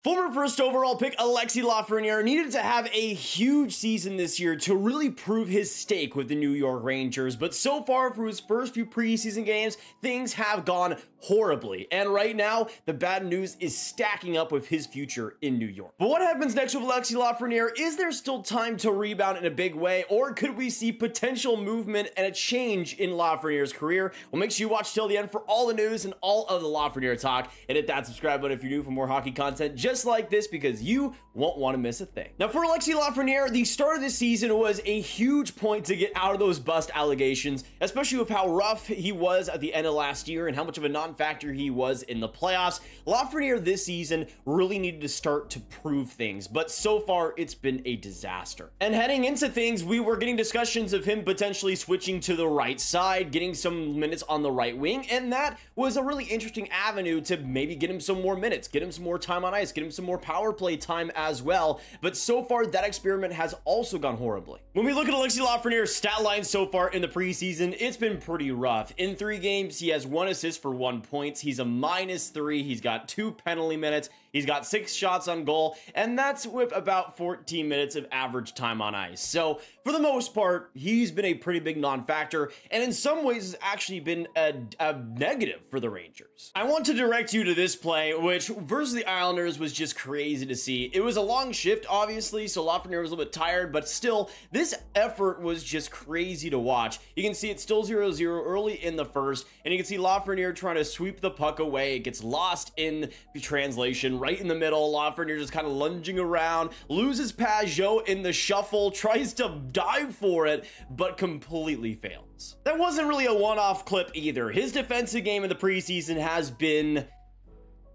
Former first overall pick Alexis Lafreniere needed to have a huge season this year to really prove his stake with the New York Rangers, but so far through his first few preseason games, things have gone horribly, and right now, the bad news is stacking up with his future in New York. But what happens next with Alexis Lafreniere? Is there still time to rebound in a big way, or could we see potential movement and a change in Lafreniere's career? Well, make sure you watch till the end for all the news and all of the Lafreniere talk, and hit that subscribe button if you're new for more hockey content just like this, because you won't want to miss a thing. Now, for Alexis Lafreniere, the start of this season was a huge point to get out of those bust allegations, especially with how rough he was at the end of last year and how much of a non-factor he was in the playoffs. Lafreniere this season really needed to start to prove things, but so far it's been a disaster. And heading into things, we were getting discussions of him potentially switching to the right side, getting some minutes on the right wing, and that was a really interesting avenue to maybe get him some more minutes, get him some more time on ice, get him some more power play time as well. But so far, that experiment has also gone horribly. When we look at Alexis Lafreniere's stat line so far in the preseason, it's been pretty rough. In 3 games, he has 1 assist for 1 point. He's a -3. He's got 2 penalty minutes. He's got 6 shots on goal, and that's with about 14 minutes of average time on ice. So for the most part, he's been a pretty big non-factor, and in some ways has actually been a negative for the Rangers. I want to direct you to this play, which versus the Islanders was just crazy to see. It was a long shift, obviously, so Lafreniere was a little bit tired, but still, this effort was just crazy to watch. You can see it's still 0-0 early in the first, and you can see Lafreniere trying to sweep the puck away. It gets lost in the translation right in the middle. Lafreniere just kind of lunging around, loses Pajot in the shuffle, tries to dive for it, but completely fails. That wasn't really a one-off clip either. His defensive game in the preseason has been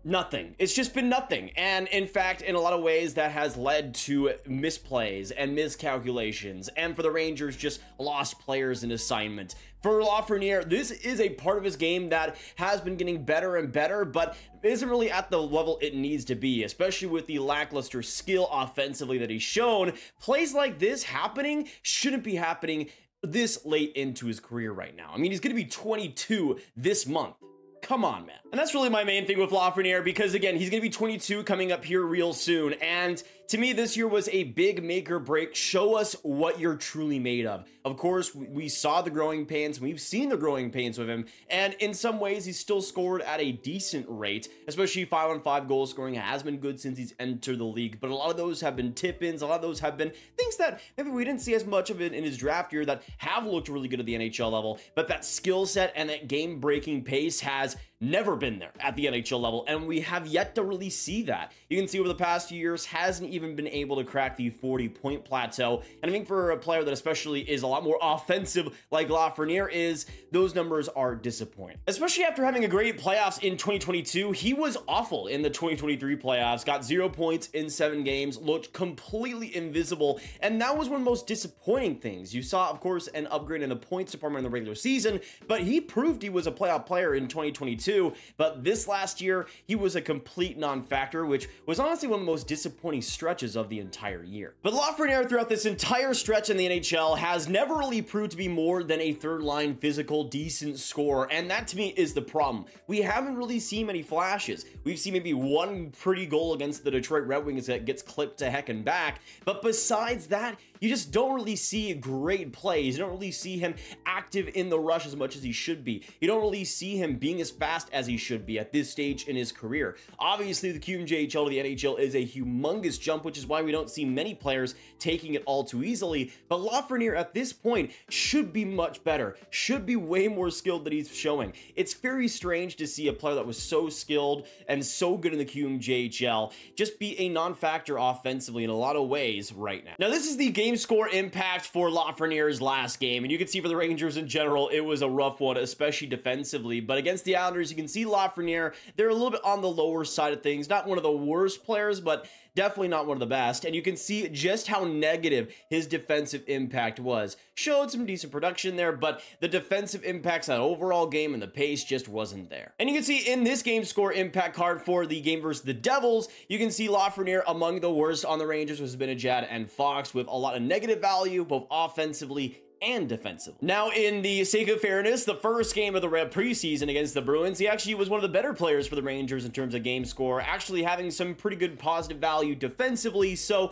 nothing. It's just been nothing. And in fact, in a lot of ways, that has led to misplays and miscalculations. And for the Rangers, just lost players in assignment. For Lafreniere, this is a part of his game that has been getting better and better, but isn't really at the level it needs to be, especially with the lackluster skill offensively that he's shown. Plays like this happening shouldn't be happening this late into his career right now. I mean, he's going to be 22 this month. Come on, man. And that's really my main thing with Lafreniere, because again, he's going to be 22 coming up here real soon. And to me, this year was a big make or break. Show us what you're truly made of. Of course, we saw the growing pains. We've seen the growing pains with him. And in some ways, he's still scored at a decent rate, especially 5-on-5 goal scoring has been good since he's entered the league. But a lot of those have been tip-ins. A lot of those have been things that maybe we didn't see as much of it in his draft year that have looked really good at the NHL level. But that skill set and that game-breaking pace has never been there at the NHL level, and we have yet to really see that. You can see over the past few years, hasn't even been able to crack the 40-point plateau, and I think for a player that especially is a lot more offensive like Lafreniere is, those numbers are disappointing. Especially after having a great playoffs in 2022, he was awful in the 2023 playoffs, got 0 points in 7 games, looked completely invisible, and that was one of the most disappointing things. You saw, of course, an upgrade in the points department in the regular season, but he proved he was a playoff player in 2022. But this last year, he was a complete non-factor, which was honestly one of the most disappointing stretches of the entire year. But Lafreniere throughout this entire stretch in the NHL has never really proved to be more than a third-line physical, decent scorer, and that to me is the problem. We haven't really seen many flashes. We've seen maybe one pretty goal against the Detroit Red Wings that gets clipped to heck and back, but besides that, you just don't really see great plays. You don't really see him active in the rush as much as he should be. You don't really see him being as fast as he should be at this stage in his career. Obviously, the QMJHL to the NHL is a humongous jump, which is why we don't see many players taking it all too easily. But Lafreniere at this point should be much better, should be way more skilled than he's showing. It's very strange to see a player that was so skilled and so good in the QMJHL just be a non-factor offensively in a lot of ways right now. Now, this is the game score impact for Lafreniere's last game, and you can see for the Rangers in general, it was a rough one, especially defensively. But against the Islanders, you can see Lafreniere, they're a little bit on the lower side of things. Not one of the worst players, but definitely not one of the best. And you can see just how negative his defensive impact was. Showed some decent production there, but the defensive impacts on overall game and the pace just wasn't there. And you can see in this game score impact card for the game versus the Devils, you can see Lafreniere among the worst on the Rangers was Bedard and Fox with a lot of negative value, both offensively and defensively. Now, in the sake of fairness, the first game of the preseason against the Bruins, he actually was one of the better players for the Rangers in terms of game score, actually having some pretty good positive value defensively, so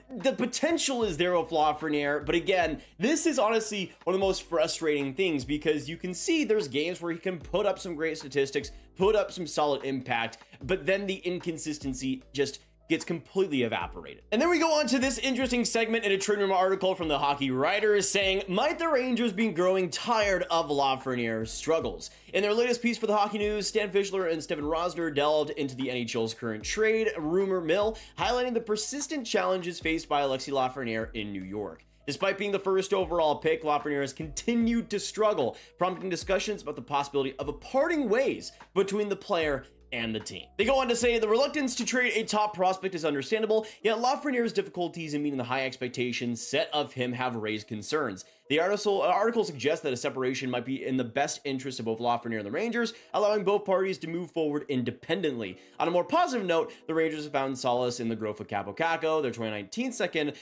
the potential is there with Lafreniere, but again, this is honestly one of the most frustrating things because you can see there's games where he can put up some great statistics, put up some solid impact, but then the inconsistency just gets completely evaporated. And then we go on to this interesting segment in a trade room article from the Hockey Writers saying, might the Rangers be growing tired of Lafreniere's struggles? In their latest piece for the Hockey News, Stan Fischler and Stefan Rosner delved into the NHL's current trade rumor mill, highlighting the persistent challenges faced by Alexis Lafreniere in New York. Despite being the first overall pick, Lafreniere has continued to struggle, prompting discussions about the possibility of a parting ways between the player and the team. They go on to say the reluctance to trade a top prospect is understandable, yet Lafreniere's difficulties in meeting the high expectations set of him have raised concerns. The article suggests that a separation might be in the best interest of both Lafreniere and the Rangers, allowing both parties to move forward independently. On a more positive note, the Rangers have found solace in the growth of Kaapo Kakko, their 2019 second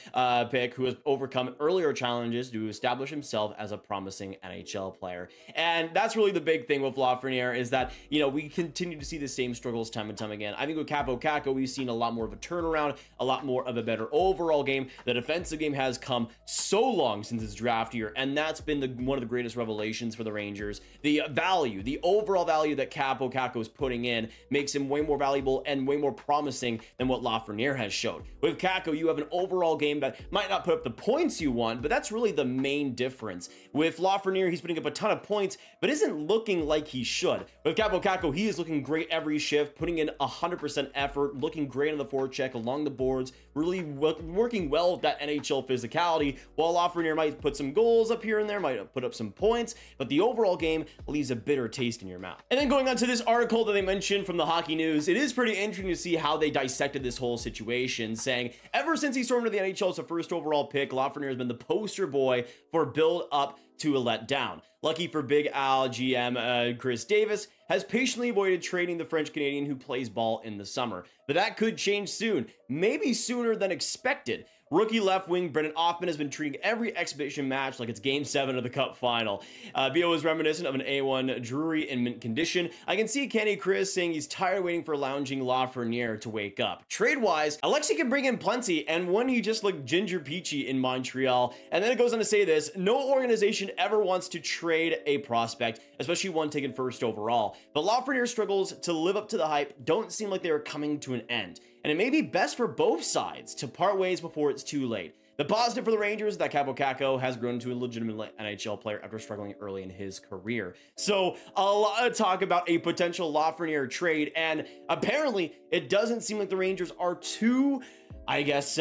pick, who has overcome earlier challenges to establish himself as a promising NHL player. And that's really the big thing with Lafreniere is that, you know, we continue to see the same struggles time and time again. I think with Kaapo Kakko, we've seen a lot more of a turnaround, a lot more of a better overall game. The defensive game has come so long since his draft year, and that's been one of the greatest revelations for the Rangers. The value, the overall value that Kaapo Kakko is putting in makes him way more valuable and way more promising than what Lafreniere has showed. With Kakko, you have an overall game that might not put up the points you want, but that's really the main difference. With Lafreniere, he's putting up a ton of points, but isn't looking like he should. With Kaapo Kakko, he is looking great every shift, putting in 100% effort, looking great on the forecheck, along the boards, really working well with that NHL physicality, while Lafreniere might put some goals up here and there, might put up some points, but the overall game leaves a bitter taste in your mouth. And then going on to this article that they mentioned from the Hockey News, it is pretty interesting to see how they dissected this whole situation, saying, ever since he stormed into the NHL as a first overall pick, Lafreniere has been the poster boy for build up to a letdown. Lucky for Big Al GM Chris Davis has patiently avoided trading the French Canadian who plays ball in the summer. But that could change soon, maybe sooner than expected. Rookie left wing Brendan Offman has been treating every exhibition match like it's Game 7 of the Cup Final. BO is reminiscent of an A1 Drury in mint condition. I can see Kenny Chris saying he's tired waiting for lounging Lafreniere to wake up. Trade-wise, Alexis can bring in plenty, and one he just looked ginger peachy in Montreal. And then it goes on to say this, no organization ever wants to trade a prospect, especially one taken first overall. But Lafreniere's struggles to live up to the hype don't seem like they are coming to an end. And it may be best for both sides to part ways before it's too late. The positive for the Rangers is that Kaapo Kakko has grown into a legitimate NHL player after struggling early in his career. So a lot of talk about a potential Lafreniere trade, and apparently it doesn't seem like the Rangers are too, I guess,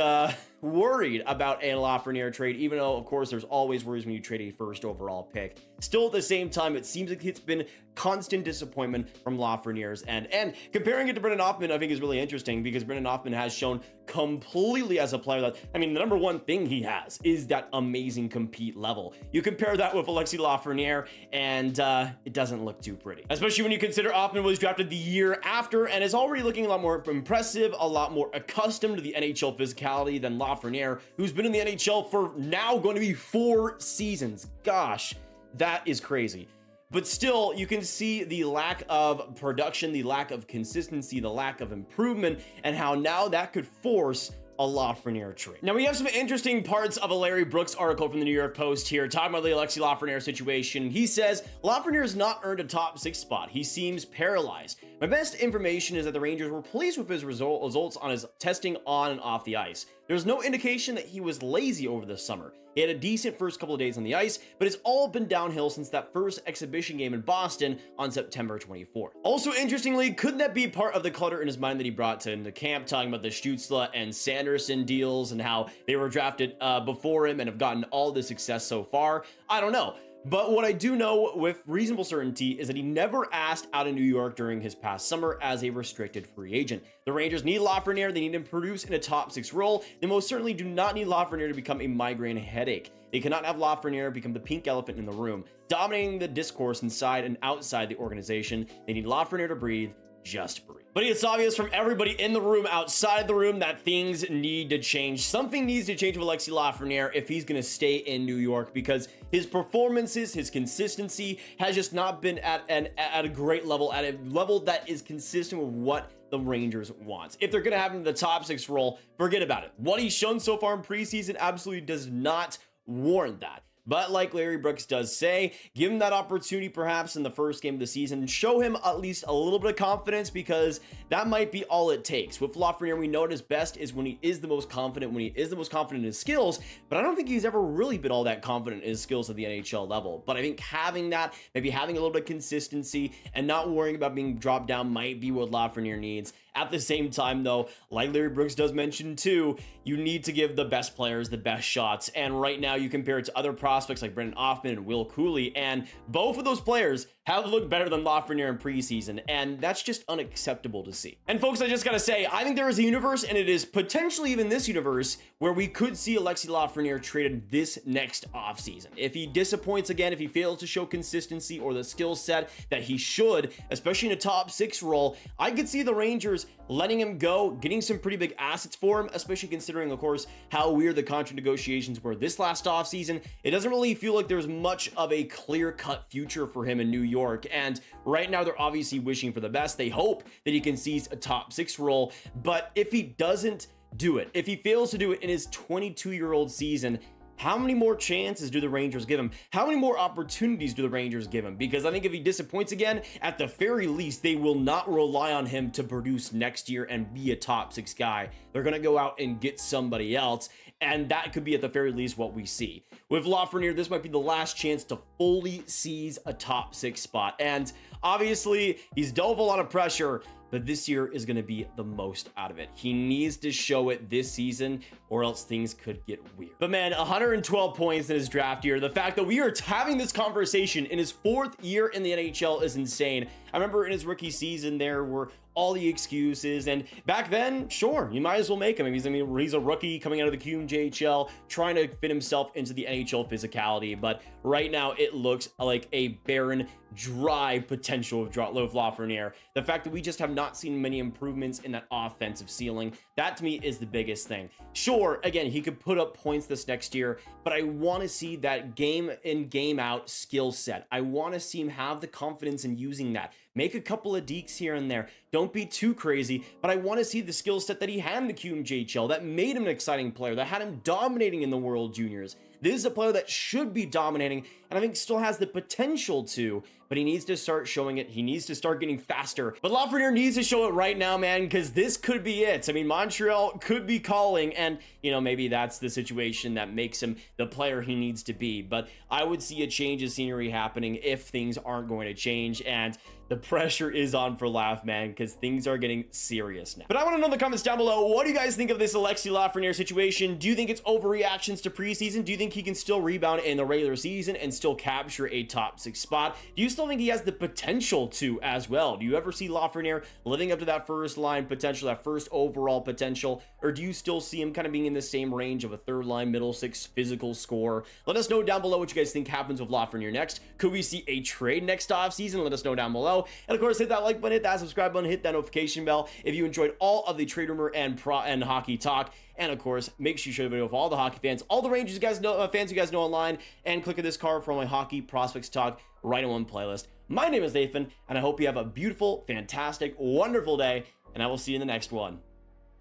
worried about a Lafreniere trade, even though, of course, there's always worries when you trade a first overall pick. Still, at the same time, it seems like it's been constant disappointment from Lafreniere's end. And comparing it to Brendan Offman, I think is really interesting because Brendan Offman has shown completely as a player that, I mean, the number one thing he has is that amazing compete level. You compare that with Alexis Lafreniere, and it doesn't look too pretty. Especially when you consider Offman was drafted the year after and is already looking a lot more impressive, a lot more accustomed to the NHL physicality than Lafreniere, who's been in the NHL for now going to be 4 seasons. Gosh, that is crazy. But still, you can see the lack of production, the lack of consistency, the lack of improvement, and how now that could force a Lafreniere trade. Now, we have some interesting parts of a Larry Brooks article from the New York Post here, talking about the Alexis Lafreniere situation. He says, Lafreniere has not earned a top 6 spot. He seems paralyzed. My best information is that the Rangers were pleased with his results on his testing on and off the ice. There's no indication that he was lazy over the summer. He had a decent first couple of days on the ice, but it's all been downhill since that first exhibition game in Boston on September 24th. Also, interestingly, couldn't that be part of the clutter in his mind that he brought into camp, talking about the Stützle and Sanderson deals and how they were drafted before him and have gotten all the success so far? I don't know. But what I do know with reasonable certainty is that he never asked out of New York during his past summer as a restricted free agent. The Rangers need Lafreniere. They need him to produce in a top 6 role. They most certainly do not need Lafreniere to become a migraine headache. They cannot have Lafreniere become the pink elephant in the room, dominating the discourse inside and outside the organization. They need Lafreniere to breathe, just breathe. But it's obvious from everybody in the room, outside the room, that things need to change. Something needs to change with Alexis Lafreniere if he's going to stay in New York, because his performances, his consistency has just not been at a great level, at a level that is consistent with what the Rangers want. If they're going to have him in the top 6 role, forget about it. What he's shown so far in preseason absolutely does not warrant that. But like Larry Brooks does say, give him that opportunity perhaps in the first game of the season. Show him at least a little bit of confidence, because that might be all it takes. With Lafreniere, we know at his best is when he is the most confident, when he is the most confident in his skills, but I don't think he's ever really been all that confident in his skills at the NHL level. But I think having that, maybe having a little bit of consistency and not worrying about being dropped down might be what Lafreniere needs. At the same time, though, like Larry Brooks does mention too, you need to give the best players the best shots. And right now, you compare it to other prospects like Brendan Othmann and Will Cooley, and both of those players have looked better than Lafreniere in preseason, and that's just unacceptable to see. And folks, I just gotta say, I think there is a universe, and it is potentially even this universe, where we could see Alexis Lafreniere traded this next offseason. If he disappoints again, if he fails to show consistency or the skill set that he should, especially in a top 6 role, I could see the Rangers letting him go, getting some pretty big assets for him, especially considering, of course, how weird the contract negotiations were this last offseason. It doesn't really feel like there's much of a clear-cut future for him in New York, and right now they're obviously wishing for the best. They hope that he can seize a top 6 role, but if he doesn't do it, if he fails to do it in his 22-year-old season, how many more chances do the Rangers give him? How many more opportunities do the Rangers give him? Because I think if he disappoints again, at the very least, they will not rely on him to produce next year and be a top 6 guy. They're going to go out and get somebody else, and that could be at the very least what we see. With Lafreniere, this might be the last chance to fully seize a top 6 spot. And obviously, he's dealt with a lot of pressure, but this year is going to be the most out of it. He needs to show it this season, or else things could get weird. But man, 112 points in his draft year. The fact that we are having this conversation in his 4th year in the NHL is insane. I remember in his rookie season, there were all the excuses, and back then, sure, you might as well make him. I mean, he's a rookie coming out of the QMJHL, trying to fit himself into the NHL physicality, but right now it looks like a barren, dry potential of Lafreniere. The fact that we just have not seen many improvements in that offensive ceiling, that to me is the biggest thing. Sure, again, he could put up points this next year, but I want to see that game in, game out skill set. I want to see him have the confidence in using that. Make a couple of dekes here and there. Don't be too crazy, but I want to see the skill set that he had in the QMJHL that made him an exciting player, that had him dominating in the World Juniors. This is a player that should be dominating, and I think still has the potential to, but he needs to start showing it. He needs to start getting faster. But Lafreniere needs to show it right now, man, because this could be it. I mean, Montreal could be calling, and, you know, maybe that's the situation that makes him the player he needs to be. But I would see a change of scenery happening if things aren't going to change, and the pressure is on for Laf, man, because things are getting serious now. But I want to know in the comments down below, what do you guys think of this Alexis Lafreniere situation? Do you think it's overreactions to preseason? Do you think he can still rebound in the regular season and still capture a top 6 spot? Do you still think he has the potential to as well? Do you ever see Lafreniere living up to that first line potential, that first overall potential? Or do you still see him kind of being in the same range of a 3rd line, middle 6 physical scorer? Let us know down below what you guys think happens with Lafreniere next. Could we see a trade next offseason? Let us know down below. And of course, hit that like button, hit that subscribe button, hit that notification bell if you enjoyed all of the trade rumor and hockey talk. And of course, make sure you share the video with all the hockey fans, all the Rangers you guys know, fans you guys know online, and click at this card for all my hockey prospects talk right in one playlist. My name is Nathan, and I hope you have a beautiful, fantastic, wonderful day, and I will see you in the next one.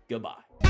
Goodbye.